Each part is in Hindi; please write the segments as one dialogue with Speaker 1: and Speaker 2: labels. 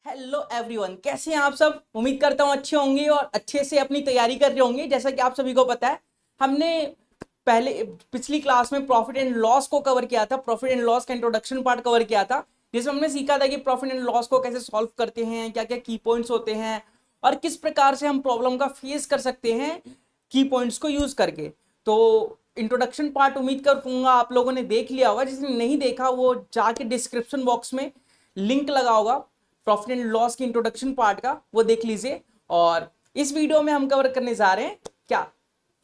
Speaker 1: हेलो एवरीवन, कैसे हैं आप सब। उम्मीद करता हूँ अच्छे होंगे और अच्छे से अपनी तैयारी कर रहे होंगे। जैसा कि आप सभी को पता है, हमने पहले पिछली क्लास में प्रॉफिट एंड लॉस को कवर किया था। प्रॉफिट एंड लॉस का इंट्रोडक्शन पार्ट कवर किया था, जिसमें हमने सीखा था कि प्रॉफिट एंड लॉस को कैसे सॉल्व करते हैं, क्या क्या की पॉइंट्स होते हैं और किस प्रकार से हम प्रॉब्लम का फेस कर सकते हैं की पॉइंट्स को यूज करके। तो इंट्रोडक्शन पार्ट उम्मीद करूंगा आप लोगों ने देख लिया होगा। जिसने नहीं देखा वो जाके डिस्क्रिप्शन बॉक्स में लिंक लगा होगा प्रॉफिट एंड लॉस की इंट्रोडक्शन पार्ट का, वो देख लीजिए। और इस वीडियो में हम कवर करने जा रहे हैं क्या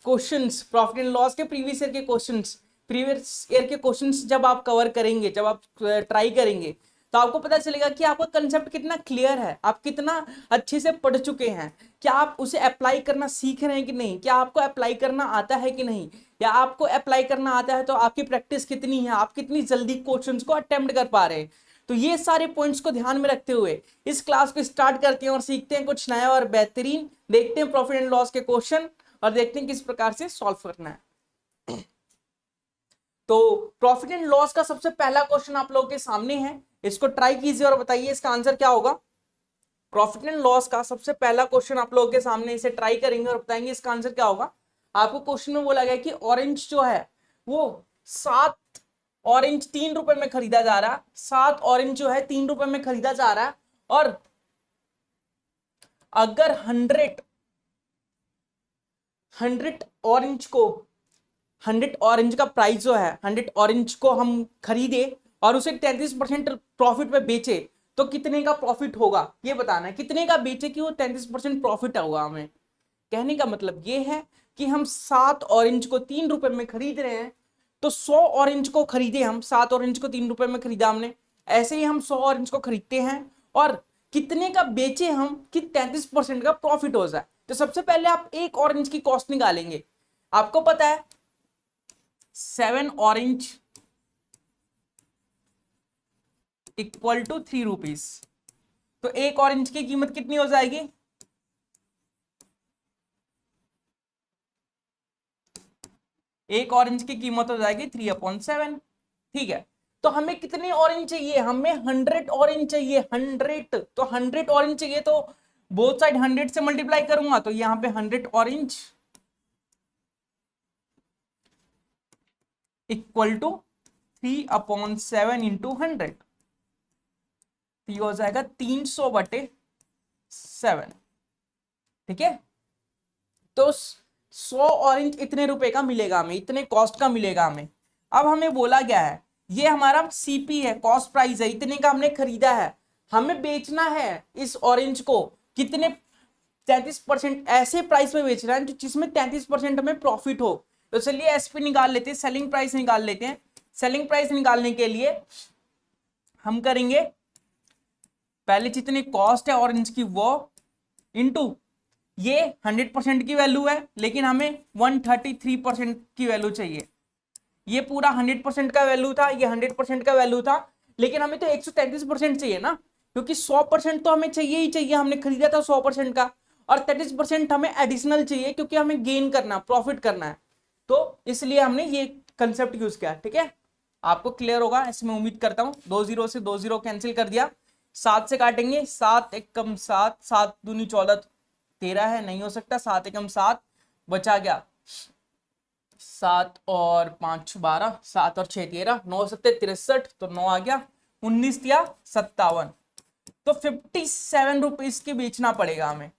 Speaker 1: क्वेश्चंस, प्रॉफिट एंड लॉस के प्रीवियस ईयर के क्वेश्चंस। प्रीवियस ईयर के क्वेश्चंस जब आप कवर करेंगे, जब आप ट्राई करेंगे, तो आपको पता चलेगा कि आपका कंसेप्ट कितना क्लियर है, आप कितना अच्छे से पढ़ चुके हैं, क्या आप उसे अप्लाई करना सीख रहे हैं कि नहीं, क्या आपको अप्लाई करना आता है कि नहीं, या आपको अप्लाई करना आता है तो आपकी प्रैक्टिस कितनी है, आप कितनी जल्दी क्वेश्चंस को अटेम्प्ट कर पा रहे हैं। तो ये सारे पॉइंट्स को ध्यान में रखते हुए इस क्लास को स्टार्ट करते हैं और सीखते हैं कुछ नया और बेहतरीन। देखते हैं प्रॉफिट एंड लॉस के क्वेश्चन और देखते हैं किस प्रकार से सॉल्व करना है। तो प्रॉफिट एंड लॉस का सबसे पहला क्वेश्चन आप लोगों के सामने है, इसको ट्राई कीजिए और बताइए इसका आंसर क्या होगा। प्रॉफिट एंड लॉस का सबसे पहला क्वेश्चन आप लोगों के सामने, इसे ट्राई करेंगे और बताएंगे इसका आंसर क्या होगा। आपको क्वेश्चन में बोला गया कि ऑरेंज जो है वो 7 ऑरेंज 3 रुपए में खरीदा जा रहा है। 7 ऑरेंज जो है 3 रुपए में खरीदा जा रहा है। और अगर 100 ऑरेंज को 100 ऑरेंज का प्राइस जो है, 100 ऑरेंज को हम खरीदे और उसे 33% प्रॉफिट पे बेचे, तो कितने का प्रॉफिट होगा ये बताना है। कितने का बेचे कि वो 33% प्रॉफिट होगा हमें। कहने का मतलब ये है कि हम 7 ऑरेंज को 3 रुपए में खरीद रहे हैं, तो 100 ऑरेंज को खरीदे हम, 7 ऑरेंज को 3 रुपए में खरीदा हमने, ऐसे ही हम 100 ऑरेंज को खरीदते हैं और कितने का बेचे हम कि 33% का प्रॉफिट हो जाए। तो सबसे पहले आप एक ऑरेंज की कॉस्ट निकालेंगे। आपको पता है 7 ऑरेंज इक्वल टू 3 रुपीज, तो एक ऑरेंज की कीमत कितनी हो जाएगी। एक ऑरेंज की कीमत हो जाएगी 3/7। ठीक है, तो हमें कितने ऑरेंज चाहिए, हमें 100 ऑरेंज चाहिए। 100, तो 100 ऑरेंज चाहिए तो बोथ साइड 100 से मल्टीप्लाई करूंगा, तो यहां पे 100 ऑरेंज इक्वल टू 3/7 इंटू 100, तो ये हो जाएगा 300/7। ठीक है, तो 100 ऑरेंज इतने रुपए का मिलेगा हमें, इतने कॉस्ट का मिलेगा हमें। अब हमें बोला गया है ये हमारा सीपी है, कॉस्ट प्राइस है, इतने का हमने खरीदा है। हमें बेचना है इस ऑरेंज को कितने, 33%, ऐसे प्राइस में बेचना है जिसमें 33% हमें प्रॉफिट हो। तो चलिए एसपी निकाल लेते हैं, सेलिंग प्राइस निकाल लेते हैं। सेलिंग प्राइस निकालने के लिए हम करेंगे पहले जितनी कॉस्ट है ऑरेंज की वो इंटू, ये 100% की वैल्यू है लेकिन हमें 133% की वैल्यू चाहिए। ये पूरा 100% का वैल्यू था, ये 100% का वैल्यू था, लेकिन हमें तो 133% चाहिए ना, क्योंकि 100% तो हमें चाहिए ही चाहिए, हमने खरीदा था 100% का, और 33% हमें एडिशनल चाहिए क्योंकि हमें गेन करना, प्रॉफिट करना है। तो इसलिए हमने ये कंसेप्ट यूज किया। ठीक है, आपको क्लियर होगा इसमें उम्मीद करता हूं। 2 जीरो से 2 जीरो कैंसिल कर दिया, 7 से काटेंगे, 7 एकम 7, 7 दूनी 14, 13 है, नहीं हो सकता। 7 एकम 7 बचा गया, 7 और 5 12, 7 और 6 13, 9 7 63, तो 9 आ गया, 19 या 57, तो 57 रुपीज की बेचना पड़ेगा हमें।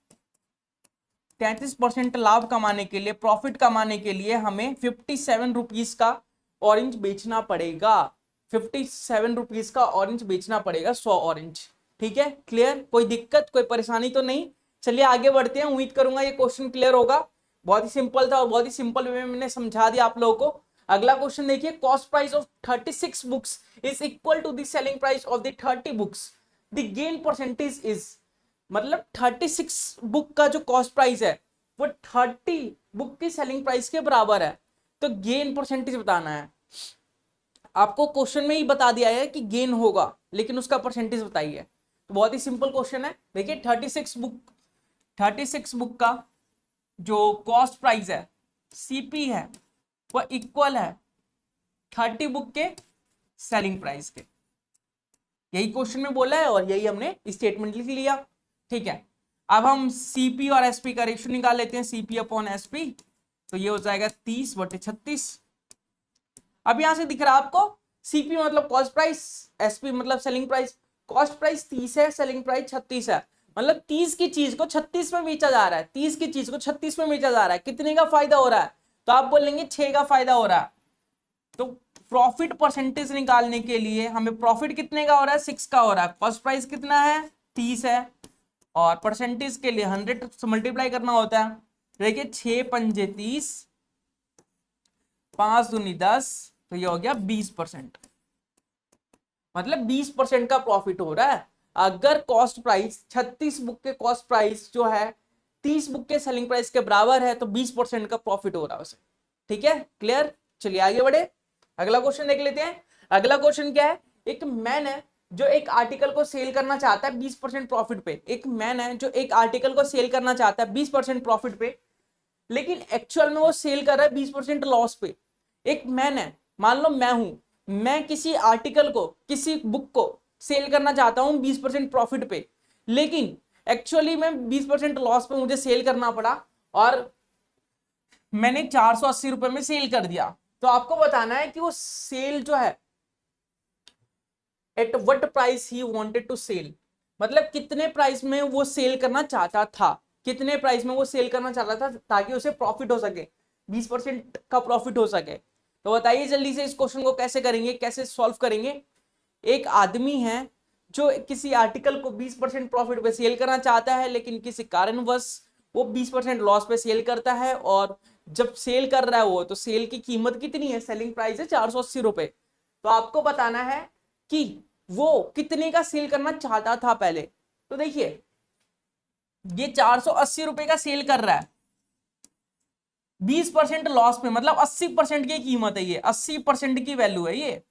Speaker 1: 33% लाभ कमाने के लिए, प्रॉफिट कमाने के लिए हमें 57 रुपीज का ऑरेंज बेचना पड़ेगा। 57 रुपीज का ऑरेंज बेचना पड़ेगा, 100 ऑरेंज। ठीक है, क्लियर, कोई दिक्कत कोई परेशानी तो नहीं। चलिए आगे बढ़ते हैं, उम्मीद करूंगा ये क्वेश्चन क्लियर होगा। बहुत ही सिंपल था और बहुत ही सिंपल वे में मैंने समझा दिया आप लोगों को। अगला क्वेश्चन देखिए, cost price of 36 books is equal to the selling price of the 30 books, the gain percentage is. मतलब 36 बुक का जो कॉस्ट प्राइस है वो 30 बुक की सेलिंग प्राइस के बराबर है, तो गेन परसेंटेज बताना है। आपको क्वेश्चन में ही बता दिया है कि गेन होगा, लेकिन उसका परसेंटेज बताइए। तो बहुत ही सिंपल क्वेश्चन है। देखिए 36 बुक का जो कॉस्ट प्राइस है, सीपी है, वह इक्वल है 30 बुक के सेलिंग प्राइस के। यही क्वेश्चन में बोला है और यही हमने स्टेटमेंट लिख लिया। ठीक है, अब हम सीपी और एसपी का रेशियो निकाल लेते हैं, सीपी अपॉन एसपी, तो ये हो जाएगा 30/36। अब यहां से दिख रहा है आपको सीपी मतलब कॉस्ट प्राइस, एसपी मतलब सेलिंग प्राइस। कॉस्ट प्राइस 30 है, सेलिंग प्राइस 36 है, मतलब 30 की चीज को 36 में बेचा जा रहा है, 30 की चीज को 36 में बेचा जा रहा है। कितने का फायदा हो रहा है? तो आप बोलेंगे 6 का फायदा हो रहा है। तो प्रॉफिट परसेंटेज निकालने के लिए हमें प्रॉफिट कितने का हो रहा है? 6 का हो रहा है। कॉस्ट प्राइस कितना है? 30 है, और परसेंटेज के लिए 100 से मल्टीप्लाई करना होता है। देखिए 6 पंजे 30, 5 दूनी 10, तो ये हो गया 20%, मतलब 20% का प्रॉफिट हो रहा है। अगर कॉस्ट प्राइस 36 बुक के कॉस्ट प्राइस जो है 30 बुक के सेलिंग प्राइस के बराबर है, तो 20% का प्रॉफिट हो रहा है उसे। ठीक है, क्लियर? चलिए आगे बढ़े, अगला क्वेश्चन देख लेते हैं। अगला क्वेश्चन क्या है? एक मैन है जो एक आर्टिकल को सेल करना चाहता है 20% प्रॉफिट पे। एक मैन है जो एक आर्टिकल को सेल करना चाहता है 20% प्रॉफिट पे, लेकिन एक्चुअल में वो सेल कर रहा है 20% लॉस पे। एक मैन है, मान लो मैं हूं, मैं किसी आर्टिकल को, किसी बुक को सेल करना चाहता हूं 20% प्रॉफिट पे, लेकिन एक्चुअली में 20% लॉस पे मुझे सेल करना पड़ा और मैंने 480 रुपए में सेल कर दिया। तो आपको बताना है कि वो सेल जो है at what price he wanted to sell, मतलब कितने प्राइस में वो सेल करना चाहता था, कितने प्राइस में वो सेल करना चाहता था ताकि उसे प्रॉफिट हो सके, 20% का प्रॉफिट हो सके। तो बताइए जल्दी से इस क्वेश्चन को कैसे करेंगे, कैसे सॉल्व करेंगे। एक आदमी है जो किसी आर्टिकल को 20% प्रॉफिट पे सेल करना चाहता है, लेकिन किसी कारणवश वो 20% लॉस पे सेल करता है, और जब सेल कर रहा है वो, तो सेल की कीमत कितनी है? सेलिंग प्राइस है 480 रुपए। तो आपको बताना है कि वो कितने का सेल करना चाहता था पहले। तो देखिए ये 480 रुपए का सेल कर रहा है 20% लॉस पे, मतलब 80% की कीमत है ये, 80% की वैल्यू है ये,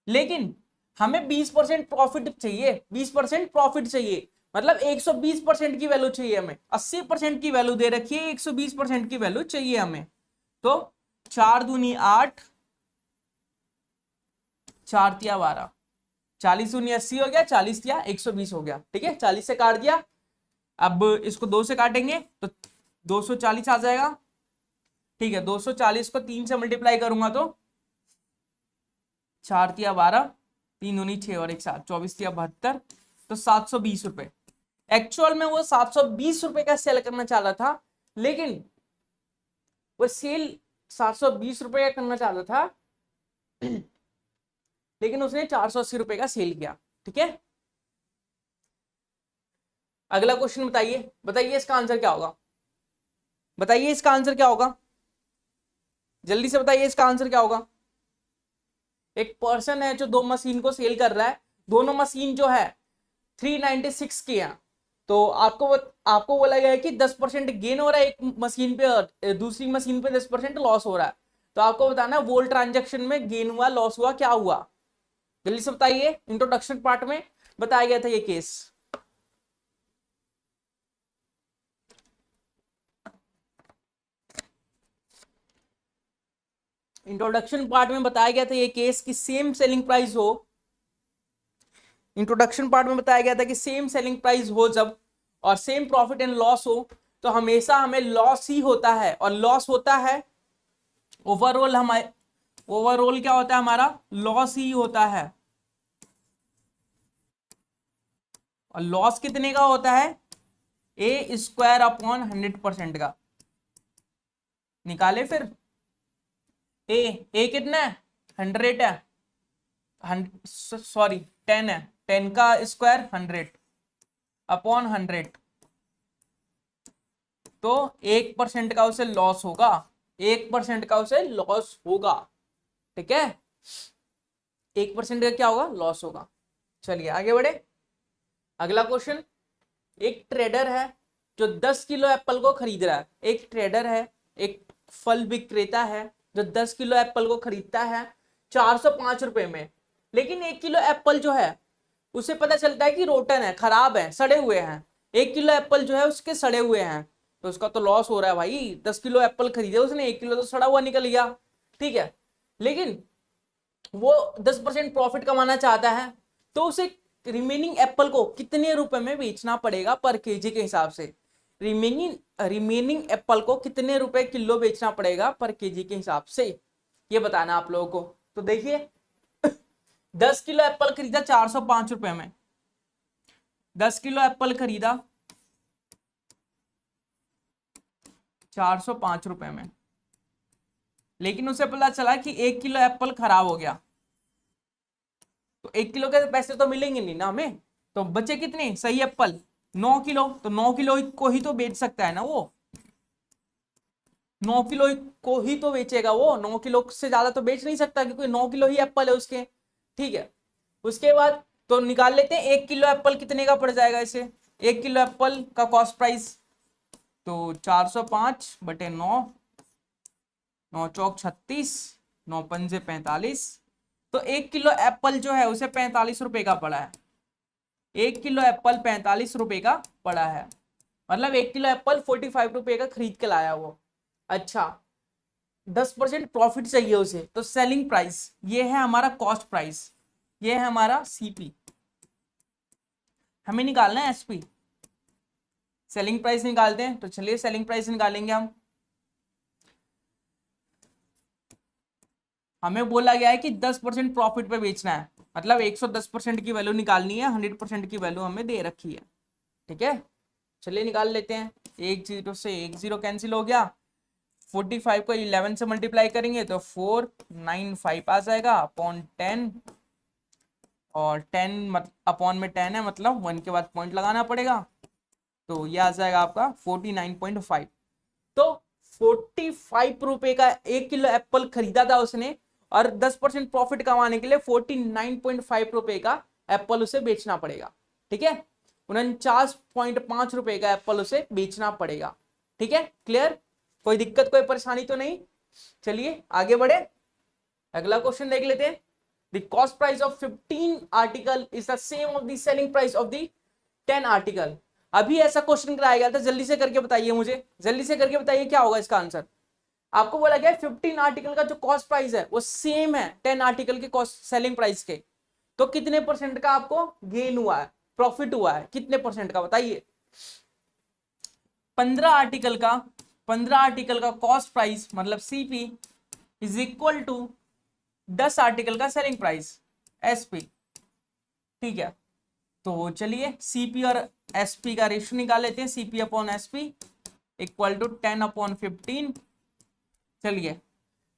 Speaker 1: लेकिन हमें 20% प्रॉफिट चाहिए, 20% प्रॉफिट चाहिए, मतलब 120% की वैल्यू चाहिए हमें। 80% की वैल्यू दे रखी है, 120% की वैल्यू चाहिए हमें। तो 4 दूनी 8, 4 तिया 12, 40 दूनी 80 हो गया, 40 तिया 120 हो गया। ठीक है, 40 से काट दिया, अब इसको 2 से काटेंगे तो 240 आ जाएगा। ठीक है, 240 को 3 से मल्टीप्लाई करूंगा तो 4 तिया 12, 3 दूनी 6 और 1 7, 24 तिया 72, तो 720 रुपए। एक्चुअल में वो 720 रुपए का सेल करना चाह रहा था, लेकिन वो सेल 720 रुपए का करना चाहता था, लेकिन उसने 480 रुपए का सेल किया। ठीक है, अगला क्वेश्चन बताइए, बताइए इसका आंसर क्या होगा, बताइए इसका आंसर क्या होगा, जल्दी से बताइए इसका आंसर क्या होगा। एक पर्सन है जो 2 मशीन को सेल कर रहा है, दोनों मशीन जो है 396 की है, तो आपको बोला गया है कि 10% गेन हो रहा है एक मशीन पे और दूसरी मशीन पे 10% लॉस हो रहा है। तो आपको बताना है वोल्ट ट्रांजैक्शन में गेन हुआ, लॉस हुआ, क्या हुआ, जल्दी से बताइए। इंट्रोडक्शन पार्ट में बताया गया था ये केस। इंट्रोडक्शन पार्ट में बताया गया था ये केस कि सेम सेलिंग प्राइस हो, इंट्रोडक्शन पार्ट में बताया गया था कि सेम सेलिंग प्राइस हो जब, और सेम प्रॉफिट एंड लॉस हो, तो हमेशा हमें लॉस ही होता है, और लॉस होता है ओवरऑल, हमारे ओवरऑल क्या होता है, हमारा लॉस ही होता है। और लॉस कितने का होता है? ए स्क्वायर अपॉन 100% का। निकाले फिर, ए कितना है? 100 है, सॉरी 10 है, 10 का स्क्वायर 100 अपॉन 100, तो 1% का उसे लॉस होगा, 1% का उसे लॉस होगा। ठीक है, 1% का क्या होगा? लॉस होगा। चलिए आगे बढ़े, अगला क्वेश्चन। एक ट्रेडर है जो 10 किलो एप्पल को खरीद रहा है, एक ट्रेडर है, एक फल विक्रेता है जो 10 किलो एप्पल को खरीदता है 405 रुपए में, लेकिन 1 किलो एप्पल जो है उसे पता चलता है कि रोटन है, खराब है, सड़े हुए हैं। 1 किलो एप्पल जो है उसके सड़े हुए हैं, तो उसका तो लॉस हो रहा है भाई। 10 किलो एप्पल खरीदे उसने, 1 किलो तो सड़ा हुआ निकल गया। ठीक है, लेकिन वो 10% प्रॉफिट कमाना चाहता है, तो उसे रिमेनिंग एप्पल को कितने रुपए में बेचना पड़ेगा पर केजी के हिसाब से, रिमेनिंग एप्पल को कितने रुपए किलो बेचना पड़ेगा पर केजी के हिसाब से, ये बताना आप लोगों को। तो देखिए 10 किलो एप्पल खरीदा 405 रुपए में, 10 किलो एप्पल खरीदा 405 रुपए में, लेकिन उसे पता चला कि 1 किलो एप्पल खराब हो गया, तो 1 किलो के पैसे तो मिलेंगे नहीं ना हमें, तो बचे कितने सही एप्पल 9 किलो, तो 9 किलो को ही तो बेच सकता है ना वो, 9 किलो को ही तो बेचेगा वो, 9 किलो से ज्यादा तो बेच नहीं सकता क्योंकि 9 किलो ही एप्पल है उसके। ठीक है, उसके बाद तो निकाल लेते हैं 1 किलो एप्पल कितने का पड़ जाएगा इसे, 1 किलो एप्पल का कॉस्ट प्राइस, तो 405 बटे 9, 9 चौक 36, 9 पंजे 45, तो 1 किलो एप्पल जो है उसे 45 रुपए का पड़ा है, 1 किलो एप्पल 45 रुपए का पड़ा है, मतलब 1 किलो एप्पल 45 रुपए का खरीद के लाया वो। अच्छा 10% प्रॉफिट चाहिए उसे, तो सेलिंग प्राइस ये है हमारा कॉस्ट प्राइस, ये है हमारा सीपी, हमें निकालना है एसपी, सेलिंग प्राइस निकालते हैं। तो चलिए सेलिंग प्राइस निकालेंगे हम, हमें बोला गया है कि 10% प्रॉफिट पे बेचना है, मतलब 110% की वैल्यू निकालनी है, 100% की वैल्यू हमें दे रखी है। ठीक है, चलिए निकाल लेते हैं, 1 0 से 1 0 कैंसिल हो गया, 45 को 11 से मल्टीप्लाई करेंगे तो 495 आ जाएगा अपॉन 10, और 10 अपॉन में 10 है मतलब 1 के बाद पॉइंट लगाना पड़ेगा, तो ये आ जाएगा आपका 49.5। तो 45 रुपए का 1 किलो एप्पल खरीदा था उसने, और 10% प्रॉफिट कमाने के लिए 49.5 रुपए का एप्पल उसे बेचना पड़ेगा। ठीक है, 49.5 रुपए का एप्पल उसे बेचना पड़ेगा। ठीक है, क्लियर, कोई दिक्कत कोई परेशानी तो नहीं। चलिए आगे बढ़े, अगला क्वेश्चन देख लेते हैं। The cost price of 15 article is the same of the selling price of the 10 article. अभी ऐसा क्वेश्चन कराया गया था, जल्दी से करके बताइए मुझे, जल्दी से करके बताइए क्या होगा इसका आंसर। आपको बोला गया 15 आर्टिकल का जो कॉस्ट प्राइस है वो सेम है 10 आर्टिकल के कॉस्ट सेलिंग प्राइस के, तो कितने परसेंट का आपको गेन हुआ है, प्रॉफिट हुआ है, कितने परसेंट का बताइए। 15 आर्टिकल का कॉस्ट प्राइस मतलब CP is equal to 10 article का सेलिंग प्राइस एसपी। ठीक है, तो चलिए सीपी और एसपी का रेशियो निकाल लेते हैं, CP upon SP equal to 10 upon 15। चलिए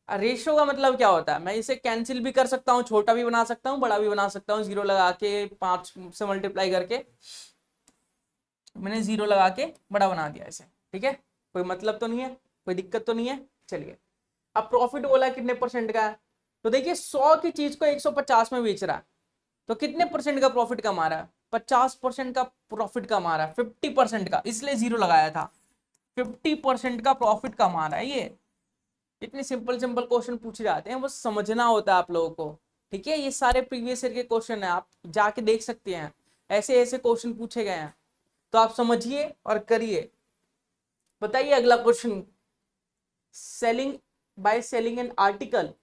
Speaker 1: रेशियो का मतलब क्या होता है, मैं इसे कैंसिल भी कर सकता हूँ, छोटा भी बना सकता हूँ, बड़ा भी बना सकता हूँ, 0 लगा के 5 से मल्टीप्लाई करके मैंने 0 लगा के बड़ा बना दिया इसे। ठीक है, कोई मतलब तो नहीं है, कोई दिक्कत तो नहीं है। चलिए अब प्रॉफिट बोला कितने परसेंट का है, तो देखिए 100 की चीज को 150 में बेच रहा है, तो कितने परसेंट का प्रॉफिट कमा रहा है, 50% का प्रॉफिट कमा रहा है, 50% का, इसलिए 0 लगाया था, 50% का प्रॉफिट कमा रहा है ये। इतने सिंपल सिंपल क्वेश्चन पूछे जाते हैं, बस समझना होता है आप लोगों को। ठीक है, ये सारे प्रीवियस ईयर के क्वेश्चन है, आप जाके देख सकते हैं, ऐसे ऐसे क्वेश्चन पूछे गए हैं, तो आप समझिए और करिए। बताइए अगला question, selling by selling an article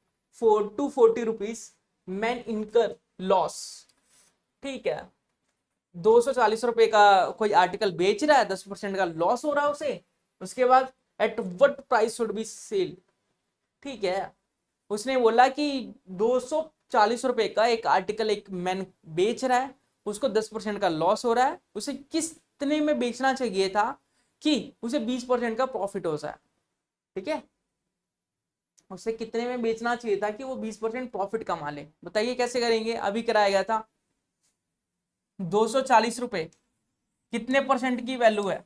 Speaker 1: for 240 rupees man इनकर लॉस। ठीक है, 240 रुपए का कोई आर्टिकल बेच रहा है, 10% का लॉस हो रहा है उसे, उसके बाद at what price should be sell. ठीक है, उसने बोला कि 240 रुपए का एक आर्टिकल एक मैन बेच रहा है, उसको 10% का लॉस हो रहा है, उसे कितने में बेचना चाहिए था कि उसे 20% का प्रॉफिट हो जाए। ठीक है, उसे कितने में बेचना चाहिए था कि वो 20% प्रॉफिट कमा ले, बताइए कैसे करेंगे। अभी कराया गया था 240 रुपए कितने परसेंट की वैल्यू है,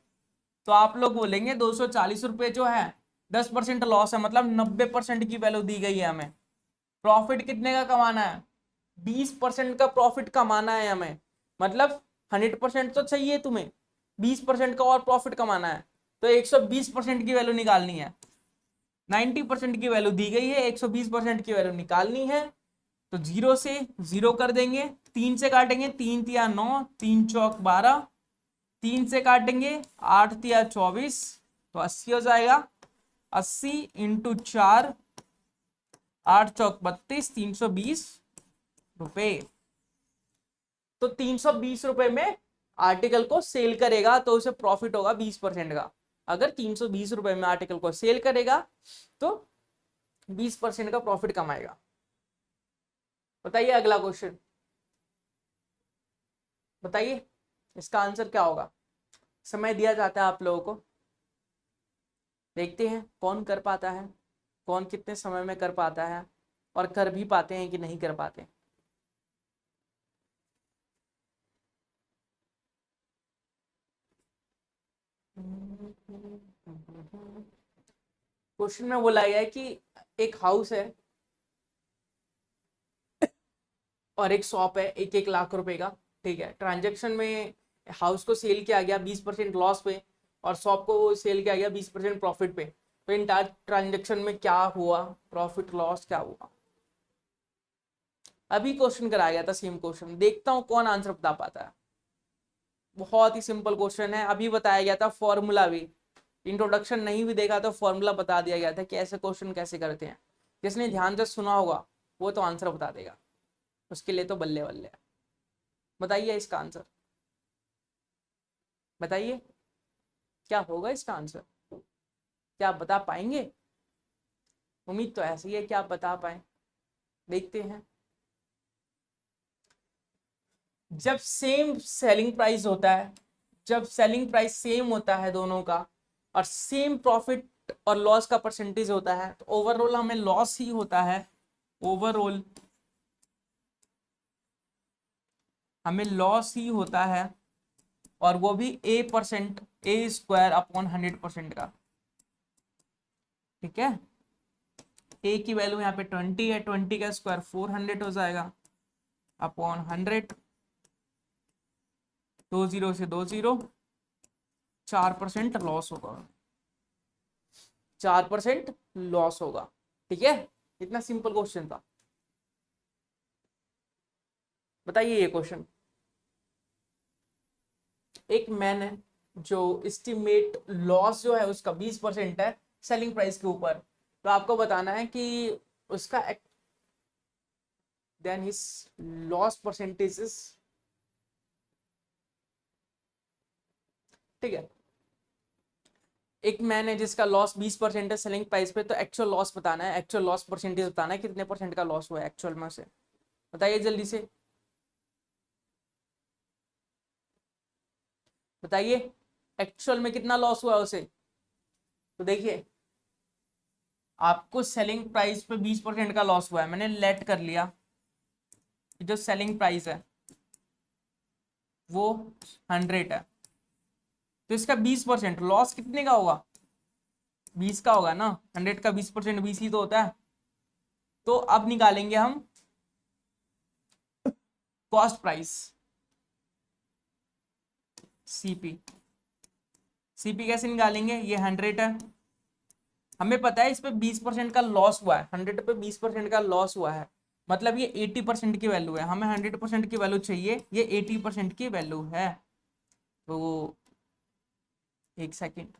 Speaker 1: तो आप लोग बोलेंगे 240 रुपए जो है 10% लॉस है, मतलब 90% की वैल्यू दी गई है हमें। प्रॉफिट कितने का कमाना है, 20% का प्रॉफिट कमाना है हमें, मतलब 100% तो चाहिए तुम्हें, 20% का और प्रॉफिट कमाना है, तो 120% की वैल्यू निकालनी है। 90% की वैल्यू दी गई है, 120% की वैल्यू निकालनी है, तो 0 से 0 कर देंगे, 3 से काटेंगे, 3 तिया 9, 3 चौक 12, 3 से काटेंगे 8 तिया 24, तो 80 हो जाएगा, 80 इंटू 4, 8 चौक 32, 320 रुपए। तो 320 रुपए में आर्टिकल को सेल करेगा तो उसे प्रॉफिट होगा 20% का। अगर 320 रुपए में आर्टिकल को सेल करेगा तो 20% का प्रॉफिट कमाएगा। बताइए अगला क्वेश्चन, बताइए इसका आंसर क्या होगा। समय दिया जाता है आप लोगों को, देखते हैं कौन कर पाता है, कौन कितने समय में कर पाता है और कर भी पाते हैं कि नहीं कर पाते। क्वेश्चन में बोला गया है कि एक हाउस है और एक शॉप है 1-1 लाख रुपए का, ठीक है। ट्रांजेक्शन में हाउस को सेल किया गया 20% लॉस पे और शॉप को सेल किया गया 20% प्रॉफिट पे। तो इन ट्रांजेक्शन में क्या हुआ, प्रॉफिट लॉस क्या हुआ। अभी क्वेश्चन कराया गया था सेम क्वेश्चन, देखता हूं कौन आंसर बता पाता है। बहुत ही सिंपल क्वेश्चन है, अभी बताया गया था फॉर्मूला भी, इंट्रोडक्शन नहीं भी देखा तो फॉर्मूला बता दिया गया था कि ऐसे क्वेश्चन कैसे करते हैं। जिसने ध्यान से सुना होगा वो तो आंसर बता देगा, उसके लिए तो बल्ले बल्ले। बताइए इसका आंसर, बताइए क्या होगा इसका आंसर, क्या आप बता पाएंगे। उम्मीद तो ऐसी है कि आप बता पाए, देखते हैं। जब सेम सेलिंग प्राइस होता है, जब सेलिंग प्राइस सेम होता है दोनों का और सेम प्रॉफिट और लॉस का परसेंटेज होता है तो ओवरऑल हमें लॉस ही होता है, ओवरऑल हमें लॉस ही होता है और वो भी A/A² अपॉन 100% का, ठीक है। ए की वैल्यू यहाँ पे 20 है, 20 का स्क्वायर 400 हो जाएगा अपॉन 100, 2 0 से 2 0, 4% लॉस होगा, 4% लॉस होगा, ठीक है। इतना सिंपल क्वेश्चन था। बताइए ये क्वेश्चन, एक मैन है जो एस्टिमेट लॉस जो है उसका 20% है सेलिंग प्राइस के ऊपर, तो आपको बताना है कि उसका देन हिज लॉस परसेंटेजेस, ठीक है। एक मैन है जिसका लॉस 20% है सेलिंग प्राइस पे, तो एक्चुअल लॉस बताना है, एक्चुअल लॉस परसेंटेज बताना है कितने परसेंट का लॉस हुआ है एक्चुअल में से। बताइए जल्दी से, बताइए एक्चुअल में कितना लॉस हुआ उसे। तो देखिए आपको सेलिंग प्राइस पे 20% का लॉस हुआ है, मैंने लेट कर लिया जो सेलिंग प्राइस है वो 100 है, तो इसका 20% लॉस कितने का होगा, 20 का होगा ना। 100 का 20% 20 ही तो होता है। तो अब निकालेंगे हम कॉस्ट प्राइस, सीपी। सीपी कैसे निकालेंगे, ये 100 है, हमें पता है इस पे 20% का लॉस हुआ है, 100 पे 20% का लॉस हुआ है, मतलब ये 80% की वैल्यू है, हमें 100% की वैल्यू चाहिए, ये 80% की वैल्यू है। तो एक सेकेंड,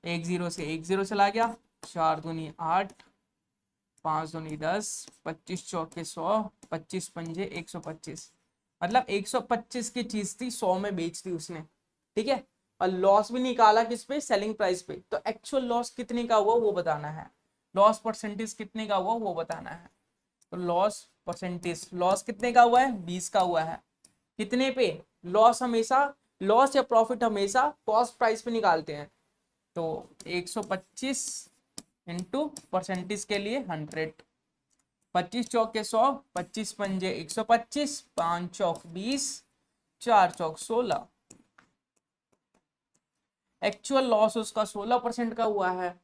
Speaker 1: एक जीरो चला गया, 4 दूनी 8, 5 दूनी 10, 25 चौके 100, 25 पंजे 125, मतलब 125 की चीज थी 100 में बेच दी उसने, ठीक है। और लॉस भी निकाला किस पे, सेलिंग प्राइस पे, तो एक्चुअल लॉस कितने का हुआ वो बताना है, लॉस परसेंटेज कितने का हुआ वो बताना है। तो लॉस परसेंटेज, लॉस कितने का हुआ है, 20 का हुआ है, कितने पे, लॉस हमेशा, लॉस या प्रॉफिट हमेशा कॉस्ट प्राइस पे निकालते हैं। तो 125 इंटू परसेंटेज के लिए 100, 25 चौके 100, 25 पंजे 125, 5 चौक 20, 4 चौक 16, एक्चुअल लॉस उसका 16% का हुआ है,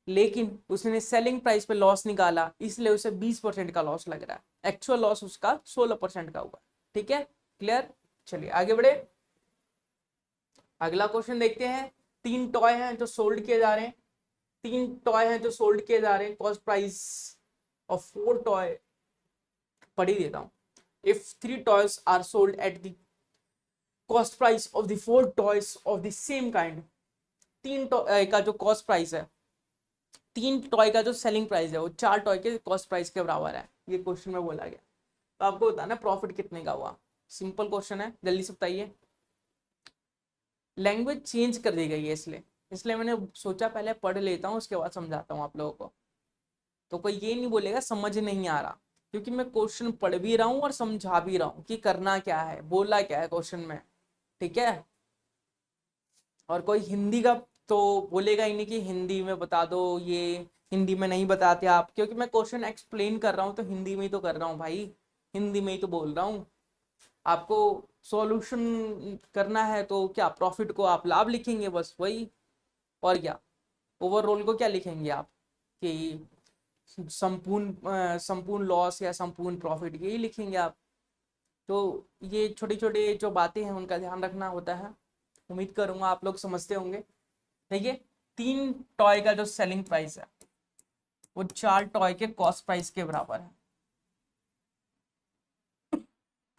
Speaker 1: लेकिन उसने सेलिंग प्राइस पे लॉस निकाला इसलिए उसे 20% का लॉस लग रहा है, एक्चुअल लॉस उसका 16% का हुआ, ठीक है। क्लियर, चलिए आगे बढ़े, अगला क्वेश्चन देखते हैं। 3 टॉय हैं जो सोल्ड किए जा रहे हैं, 3 टॉय हैं जो सोल्ड किए जा रहे हैं, कॉस्ट प्राइस ऑफ 4 टॉय, पढ़ ही देता हूं। If 3 toys are sold at the cost price of the 4 toys of the same kind, 3 toy का जो कॉस्ट प्राइस है 3 टॉय का जो सेलिंग प्राइस है वो 4 टॉय के कॉस्ट प्राइस के बराबर है, ये क्वेश्चन में बोला गया। तो आपको बताना प्रॉफिट कितने का हुआ। सिंपल क्वेश्चन है, जल्दी से बताइए। लैंग्वेज चेंज कर दी गई है इसलिए इसलिए मैंने सोचा पहले पढ़ लेता हूँ उसके बाद समझाता हूँ आप लोगों को, तो कोई ये नहीं बोलेगा समझ नहीं आ रहा, क्योंकि मैं क्वेश्चन पढ़ भी रहा हूँ और समझा भी रहा हूँ कि करना क्या है, बोला क्या है क्वेश्चन में। ठीक है, और कोई हिंदी का तो बोलेगा ही नहीं कि हिंदी में बता दो, ये हिंदी में नहीं बताते आप, क्योंकि मैं क्वेश्चन एक्सप्लेन कर रहा हूँ तो हिंदी में ही तो कर रहा हूँ भाई, हिंदी में ही तो बोल रहा हूँ। आपको सॉल्यूशन करना है तो क्या प्रॉफिट को आप लाभ लिखेंगे, बस वही, और क्या ओवरऑल को क्या लिखेंगे आप कि संपूर्ण लॉस या संपूर्ण प्रॉफिट, यही लिखेंगे आप। तो ये छोटी छोटी जो बातें हैं उनका ध्यान रखना होता है, उम्मीद करूंगा आप लोग समझते होंगे। देखिए 3 टॉय का जो सेलिंग प्राइस है वो 4 टॉय के कॉस्ट प्राइस के बराबर है।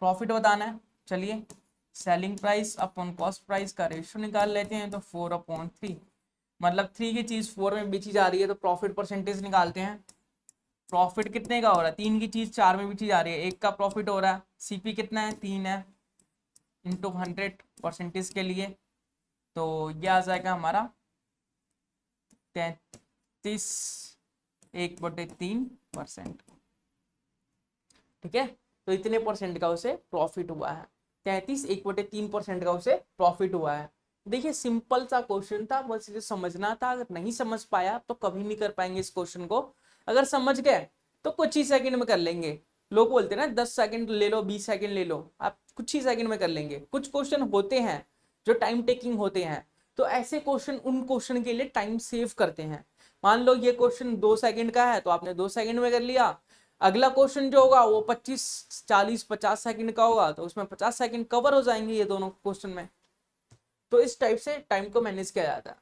Speaker 1: प्रॉफिट बताना है, चलिए selling price upon cost price का रेशियो निकाल लेते हैं, तो 4/3, मतलब 3 की चीज 4 में बेची जा रही है तो प्रॉफिट परसेंटेज निकालते हैं। प्रॉफिट कितने का हो रहा है, 3 की चीज 4 में बेची जा रही है, 1 का प्रॉफिट हो रहा है, सीपी कितना है 3 है, इंटू 100 परसेंटेज के लिए, तो ये आ जाएगा हमारा 33/1/3%। ठीक है, तो इतने परसेंट का उसे प्रॉफिट हुआ है, 33/1/3% का उसे प्रॉफिट हुआ है। देखिए सिंपल सा क्वेश्चन था, बस इसे समझना था। अगर नहीं समझ पाया तो कभी नहीं कर पाएंगे इस क्वेश्चन को, अगर समझ गए तो कुछ ही सेकंड में कर लेंगे। लोग बोलते हैं ना 10 सेकंड ले लो, 20 सेकंड ले लो, आप कुछ ही सेकंड में कर लेंगे। कुछ क्वेश्चन होते हैं जो टाइम टेकिंग होते हैं, तो ऐसे क्वेश्चन उन क्वेश्चन के लिए टाइम सेव करते हैं। मान लो ये क्वेश्चन 2 सेकंड का है तो आपने 2 सेकंड में कर लिया, अगला क्वेश्चन जो होगा वो 25 40 50 सेकंड का होगा, तो उसमें 50 सेकंड कवर हो जाएंगे ये दोनों क्वेश्चन में। तो इस टाइप से टाइम को मैनेज किया जाता है।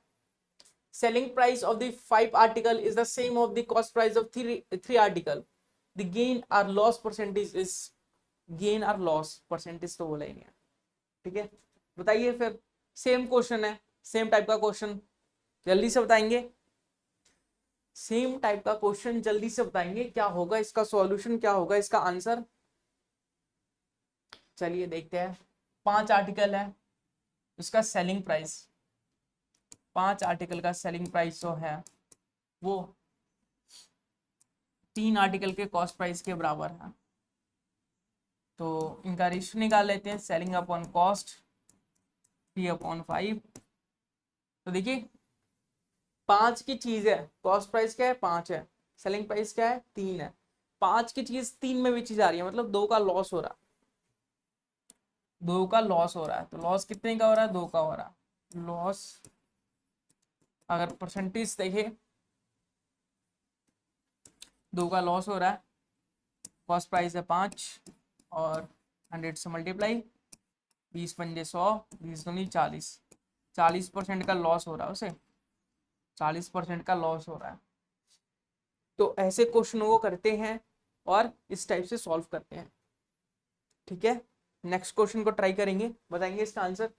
Speaker 1: selling price of the 5 article is the same of the cost price of 3 article, the gain or loss percentage is, gain or loss percentage तो बोला ही नहीं है। ठीक है, बताइए फिर, सेम क्वेश्चन है, सेम टाइप का क्वेश्चन, जल्दी से बताएंगे। सेम टाइप का क्वेश्चन जल्दी से बताएंगे, क्या होगा इसका सॉल्यूशन, क्या होगा इसका आंसर। चलिए देखते हैं। 5 आर्टिकल है, उसका सेलिंग प्राइस, 5 आर्टिकल का सेलिंग प्राइस जो है वो 3 आर्टिकल के कॉस्ट प्राइस के बराबर है। तो इनका रेशियो निकाल लेते हैं, सेलिंग अपॉन कॉस्ट 3/5। तो देखिए 5 की चीज है, कॉस्ट प्राइस क्या है 5 है, सेलिंग प्राइस क्या है 3 है, 5 की चीज 3 में बेची जा रही है, मतलब 2 का लॉस हो रहा है, 2 का लॉस हो रहा है। तो लॉस कितने का हो रहा है, 2 का हो रहा है लॉस। अगर परसेंटेज देखें, 2 का लॉस हो रहा है, कॉस्ट प्राइस है 5 और 100 से मल्टीप्लाई, 20 पंजे 100, 20 दूनी 40, 40% का लॉस हो रहा है उसे, 40% का लॉस हो रहा है। तो ऐसे क्वेश्चनों को करते हैं और इस टाइप से सॉल्व करते हैं। ठीक है, नेक्स्ट क्वेश्चन को ट्राई करेंगे, बताएंगे इसका answer.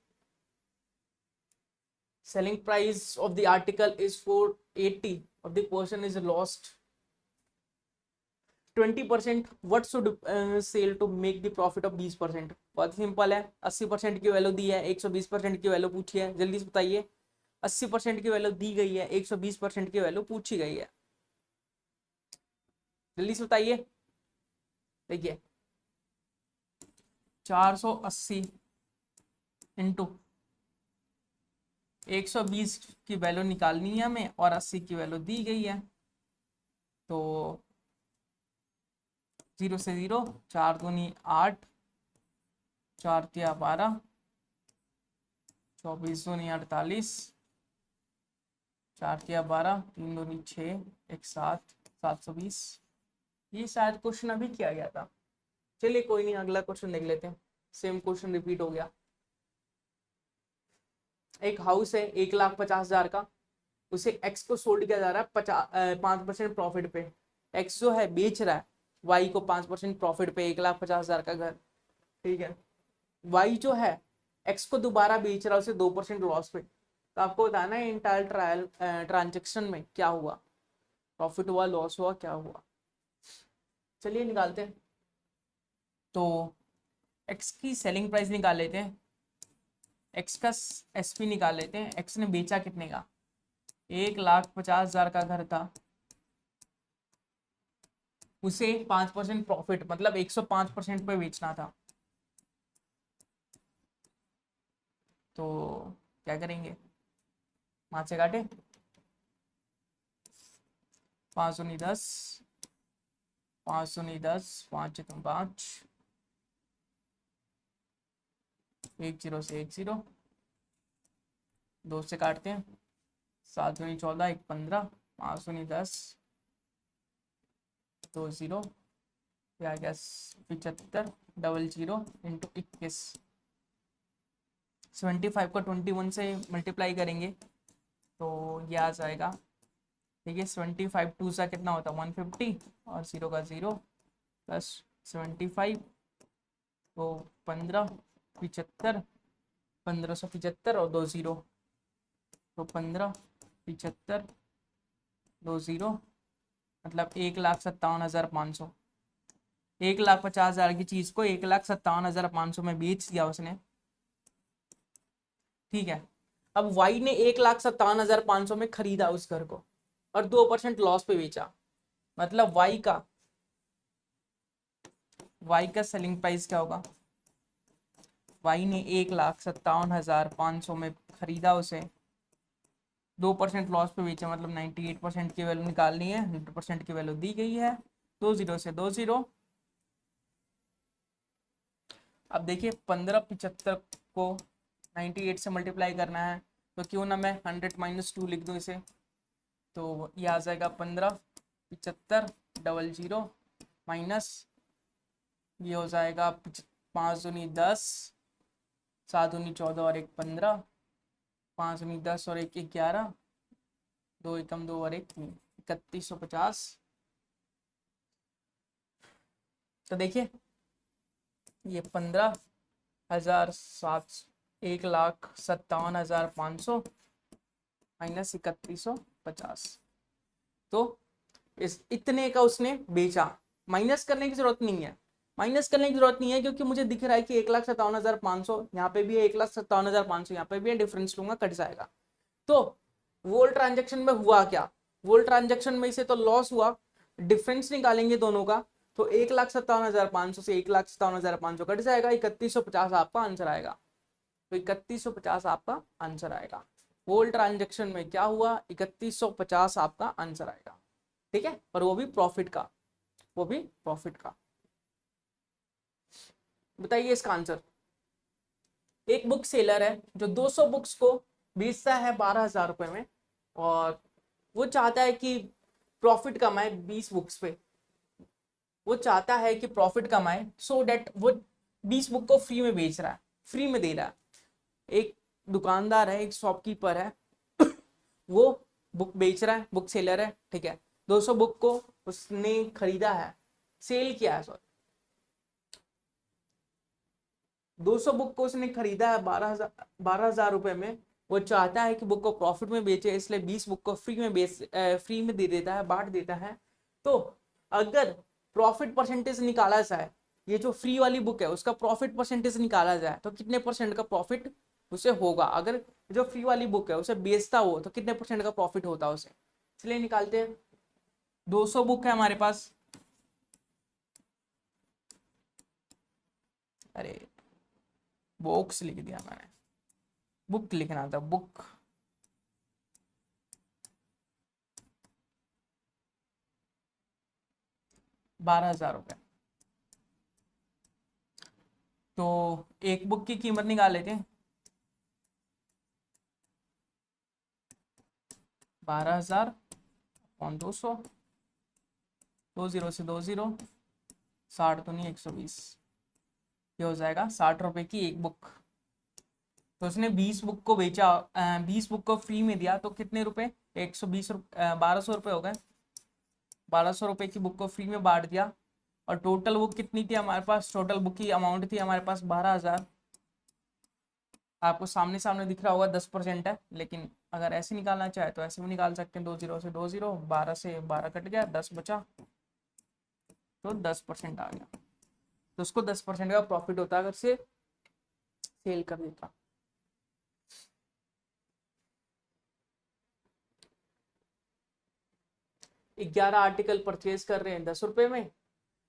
Speaker 1: selling price of the article is 480 of the portion is lost 20%, what should sell to make the profit of 20%। बहुत सिंपल है, 80% की वैल्यू दी है, 120% की वैल्यू पूछी है, जल्दी से बताइए। 80% की वैल्यू दी गई है, 120% की वैल्यू पूछी गई है, जल्दी से बताइए। देखिए 480 इंटू 120 की वैल्यू निकालनी है हमें और 80 की वैल्यू दी गई है, तो 0 से 0, 4 दूनी 8, 4 तिया 12, 24 दूनी 48, 4 तिया 12, 3 दूनी 6, 1 7, 720। ये शायद क्वेश्चन अभी किया गया था, चलिए कोई नहीं, अगला क्वेश्चन देख लेते हैं। सेम क्वेश्चन रिपीट हो गया। एक हाउस है 1,50,000 का, उसे एक्स को सोल्ड किया जा रहा है 5% प्रॉफिट पे। एक्स जो है बेच रहा है वाई को 5% प्रॉफिट पे, 1,50,000 का घर। ठीक है, वाई जो है एक्स को दोबारा बेच रहा है उसे 2% लॉस पे। तो आपको बताना है इंटायर ट्रायल ट्रांजेक्शन में क्या हुआ। प्रॉफिट हुआ, लॉस हुआ, क्या हुआ? चलिए निकालते हैं। तो एक्स की सेलिंग प्राइस निकाल लेते हैं, एक्स का एसपी निकाल लेते हैं। एक्स ने बेचा कितने का? 1,50,000 का घर था, उसे 5% प्रॉफिट मतलब 105% पे बेचना था। तो क्या करेंगे? 5 से काटे, 5 दूनी 10, 5 दूनी 10, 5 तुम 5, 1 0 से 1 0, 2 से काटते हैं, 7 दूनी 14, 1 15, 5 दूनी 10, 2 0, आ गया 75, 00 इंटू 21। 75 को 21 से मल्टीप्लाई करेंगे तो ये आ जाएगा, ठीक है। 75 टू सा कितना होता है? 150 और 0 का 0 प्लस 75 तो 15, 75, 1575 और 2 0 तो 15, 75, 2 0 मतलब 1,57,500। 1,50,000 की चीज को 1,57,500 में बेच दिया उसने, ठीक है। अब वाई ने 1,57,500 में खरीदा उस घर को और 2% लॉस पे बेचा, मतलब वाई का सेलिंग प्राइस क्या होगा? वाई ने 1,57,500 में खरीदा उसे, 2% लॉस पे बेचा, मतलब 98% की वैल्यू निकालनी है, 100% की वैल्यू दी गई है, 2 0 से 2 0। अब देखिए 1575 को 98 से मल्टीप्लाई करना है, तो क्यों ना मैं 100 - 2 लिख दूं इसे, तो ये आ जाएगा 1575 00 माइनस ये हो जाएगा 5 दूनी 10, 7 दूनी 14 और 1 15, 5 दूनी 10 और 1 11, 2 एकम 2 और 1 3, 3150। तो देखिए ये 15,700, 1,57,500 माइनस 3150, तो इस इतने का उसने बेचा। माइनस करने की जरूरत नहीं है, माइनस करने की जरूरत नहीं है, क्योंकि मुझे दिख रहा है कि 1,57,500 यहाँ पे भी है, 1,57,500 यहाँ पे भी है, डिफरेंस लूंगा कट जाएगा। तो वोल ट्रांजेक्शन में हुआ क्या? वोल ट्रांजेक्शन में से तो लॉस हुआ, डिफरेंस निकालेंगे दोनों का, तो 1,57,500 से 1,57,500 कट जाएगा, 3150 आपका आंसर आएगा। तो 3150 आपका आंसर आएगा। वोल ट्रांजेक्शन में क्या हुआ? 3150 आपका आंसर आएगा, ठीक है। और वो भी प्रॉफिट का, वो भी प्रॉफिट का। बताइए इसका आंसर। एक बुक सेलर है जो 200 बुक्स को बेचता है 12,000 रुपए में, और वो चाहता है कि प्रॉफिट कमाए 20 बुक्स पे। वो चाहता है कि प्रॉफिट कमाए, सो डेट वो 20 बुक को फ्री में बेच रहा है, फ्री में दे रहा है। एक दुकानदार है, एक शॉपकीपर है, वो बुक बेच रहा है, बुक सेलर है, ठीक है। 200 बुक को उसने खरीदा है, सेल किया है, सॉरी 200 बुक को उसने खरीदा है 12,000 रुपए में। वो चाहता है कि बुक को प्रॉफिट में बेचे, इसलिए 20 बुक को फ्री में दे देता है, बांट देता है। तो अगर प्रॉफिट परसेंटेज निकाला जाए, ये जो फ्री वाली बुक है उसका प्रॉफिट परसेंटेज निकाला जाए, तो कितने परसेंट का प्रॉफिट उसे होगा? अगर जो फ्री वाली बुक है उसे बेचता हो तो कितने परसेंट का प्रॉफिट होता है उसे? चलिए निकालते हैं। 200 बुक है हमारे पास, अरे बुक्स लिख दिया मैंने, बुक लिखना था, बुक। ₹12,000। तो एक बुक की कीमत निकाल लेते हैं, 12,000 और 200, 2 0 से 2 0, 60 तो नहीं 120, ये हो जाएगा 60 रुपए की एक बुक। तो उसने 20 बुक को बेचा, 20 बुक को फ्री में दिया, तो कितने रुपए? 120 रुपये, 1200 रुपये हो गए। 1200 रुपये की बुक को फ्री में बांट दिया, और टोटल बुक कितनी थी हमारे पास? टोटल बुक की अमाउंट थी हमारे पास 12,000। आपको सामने सामने दिख रहा होगा 10% है, लेकिन अगर ऐसे निकालना चाहे तो ऐसे भी निकाल सकते हैं, 2 0 से 2 0, 12 से 12 कट गया, 10 बचा, तो 10% आ गया। तो उसको 10% का प्रॉफिट होता है अगर से सेल कर देता। ग्यारह आर्टिकल परचेज कर रहे हैं 10 रुपए में।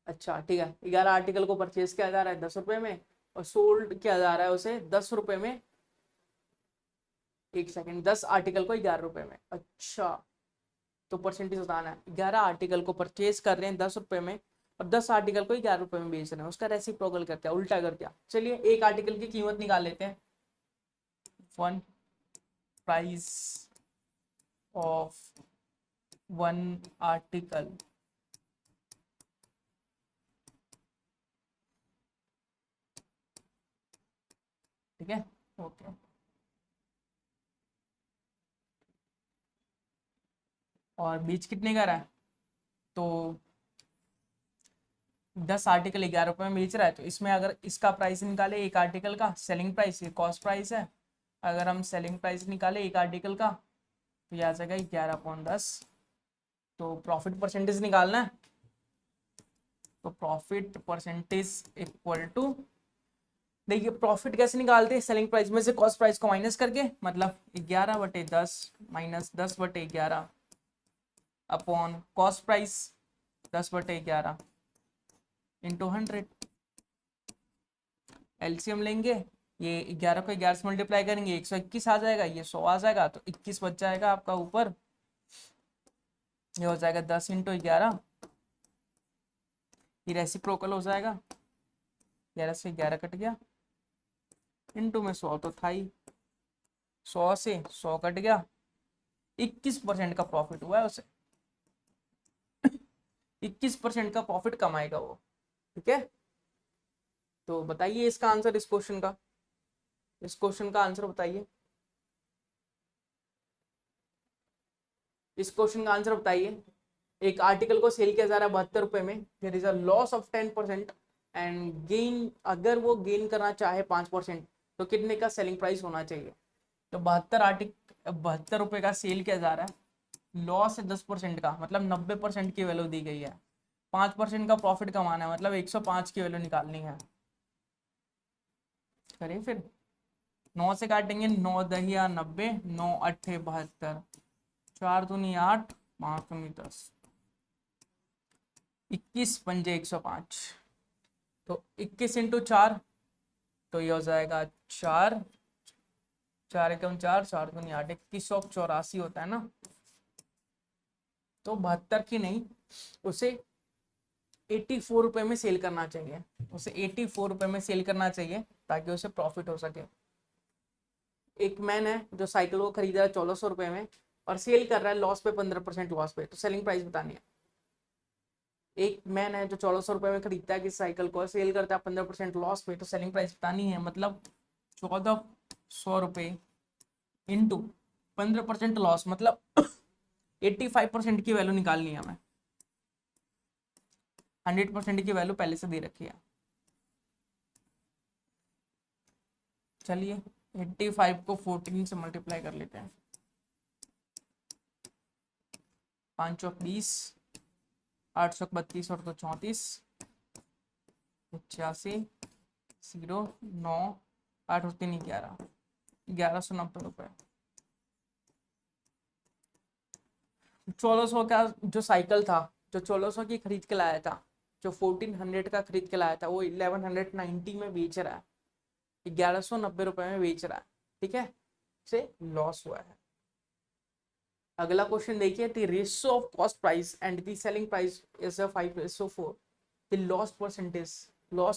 Speaker 1: अच्छा ठीक है, 11 आर्टिकल को परचेज किया जा रहा है 10 रुपए में और सोल्ड किया जा रहा है उसे 10 रुपए में। एक सेकंड, 10 आर्टिकल को 11 रुपए में। अच्छा, तो परसेंटेज बताना है। 11 आर्टिकल को परचेज कर रहे हैं 10 रुपए में और 10 आर्टिकल को 11 रुपए में बेच रहे हैं, उसका रेसिप्रोकल करते हैं, उल्टा करते हैं। चलिए एक आर्टिकल की कीमत निकाल लेते हैं। One price of one article, ठीक है, ओके। और बीच कितने का रहा है, तो 10 आर्टिकल 11 रुपए में बेच रहा है, तो इसमें अगर इसका प्राइस निकाले एक आर्टिकल का, सेलिंग प्राइस, ये कॉस्ट प्राइस है, अगर हम सेलिंग प्राइस निकाले एक आर्टिकल का तो यह आ जाएगा 11/10। तो प्रॉफिट परसेंटेज निकालना है, तो प्रॉफिट परसेंटेज इक्वल टू, देखिए प्रॉफिट कैसे निकालते हैं, सेलिंग प्राइस में से कॉस्ट प्राइस को माइनस करके, मतलब 11/10 minus 10/11 upon cost price 10/11 into 100। LCM लेंगे, ये 11 को 11 से मल्टीप्लाई करेंगे 121 आ जाएगा, ये 100 आ जाएगा, तो 21 बच जाएगा आपका ऊपर। ये हो जाएगा 10 इंटू 11, ये रेसिप्रोकल हो जाएगा, 11 से 11 कट गया, इंटू में 100 तो था ही, 100 से 100 कट गया, 21% का प्रॉफिट हुआ है उसे। 21% का प्रॉफिट कमाएगा वो, ठीक है। तो बताइए इसका आंसर, इस क्वेश्चन का, इस क्वेश्चन का आंसर बताइए, इस क्वेश्चन का आंसर बताइए। एक आर्टिकल को सेल किया जा रहा है 72 रुपए में, there is a loss of 10% and gain, अगर वो गेन करना चाहे 5% तो कितने का सेलिंग प्राइस होना चाहिए। तो 72 रुपए का सेल किया जा रहा है, लॉस है 10% का, मतलब 90% की वैल्यू दी गई है, 5% का प्रॉफिट कमाना है, मतलब 105 की वैल्यू निकालनी है। करें फिर, 9 से काटेंगे, 9 दहिया 90, 9 अट्ठे 72, 4 दूनी 8, 5 दूनी 10, 21 पंजे 105, तो 21 इंटू 4, तो ये हो जाएगा 4, 4 एकम 4, 4 दूनी 8, 2184 होता है ना। तो 72 की नहीं, उसे 84 रुपए में सेल करना चाहिए, उसे 84 रुपए में सेल करना चाहिए ताकि उसे प्रॉफिट हो सके। एक मैन है जो साइकिल को खरीद रहा है 1400 रुपए में और सेल कर रहा है लॉस पे, 15% लॉस पे, तो सेलिंग प्राइस बतानी है। एक मैन है जो 1400 रुपए में खरीदता है किस साइकिल को, सेल करता है 15% लॉस पे, तो सेलिंग प्राइस बतानी है, मतलब 1400 रुपए इंटू 15% लॉस, मतलब 85% की वैल्यू निकालनी है हमें। 100% की वैल्यू पहले से दे रखी है। चलिए 85 को 14 से मल्टीप्लाई कर लेते हैं, 5 चौक 20, 8 चौक 32 और 2 34, 85 0 9 8 और 3 11, 1190 रुपए। 1400 का जो साइकिल था, जो 1400 की खरीद के लाया था, जो 1400 का खरीद के लाया था, वो 1190 में बेच रहा है, 1190 रुपए में बेच रहा है, ठीक है, से लॉस हुआ है। अगला क्वेश्चन देखिए, the ratio of cost price and the selling price is 5:4, the loss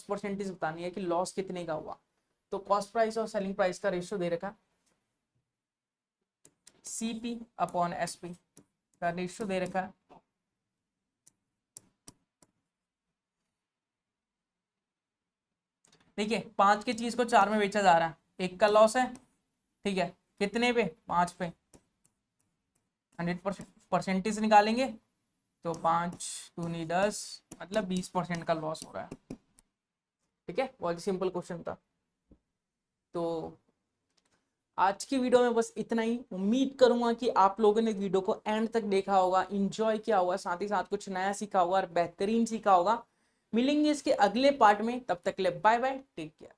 Speaker 1: percentage बतानी है कि लॉस कितने का हुआ। तो कॉस्ट प्राइस और सेलिंग प्राइस का रेशियो दे रखा, CP अपॉन SP का रेशियो दे रखा है। देखिए 5 की चीज को 4 में बेचा जा रहा है, 1 का लॉस है, ठीक है, कितने पे, 5 पे, 100% परसेंटेज निकालेंगे तो 5 दूनी 10, मतलब 20% का लॉस हो रहा है, ठीक है। बहुत सिंपल क्वेश्चन था। तो आज की वीडियो में बस इतना ही। उम्मीद करूंगा कि आप लोगों ने वीडियो को एंड तक देखा होगा, इंजॉय किया होगा, साथ ही साथ कुछ नया सीखा होगा और बेहतरीन सीखा होगा। मिलेंगे इसके अगले पार्ट में, तब तक के लिए बाय बाय, टेक केयर।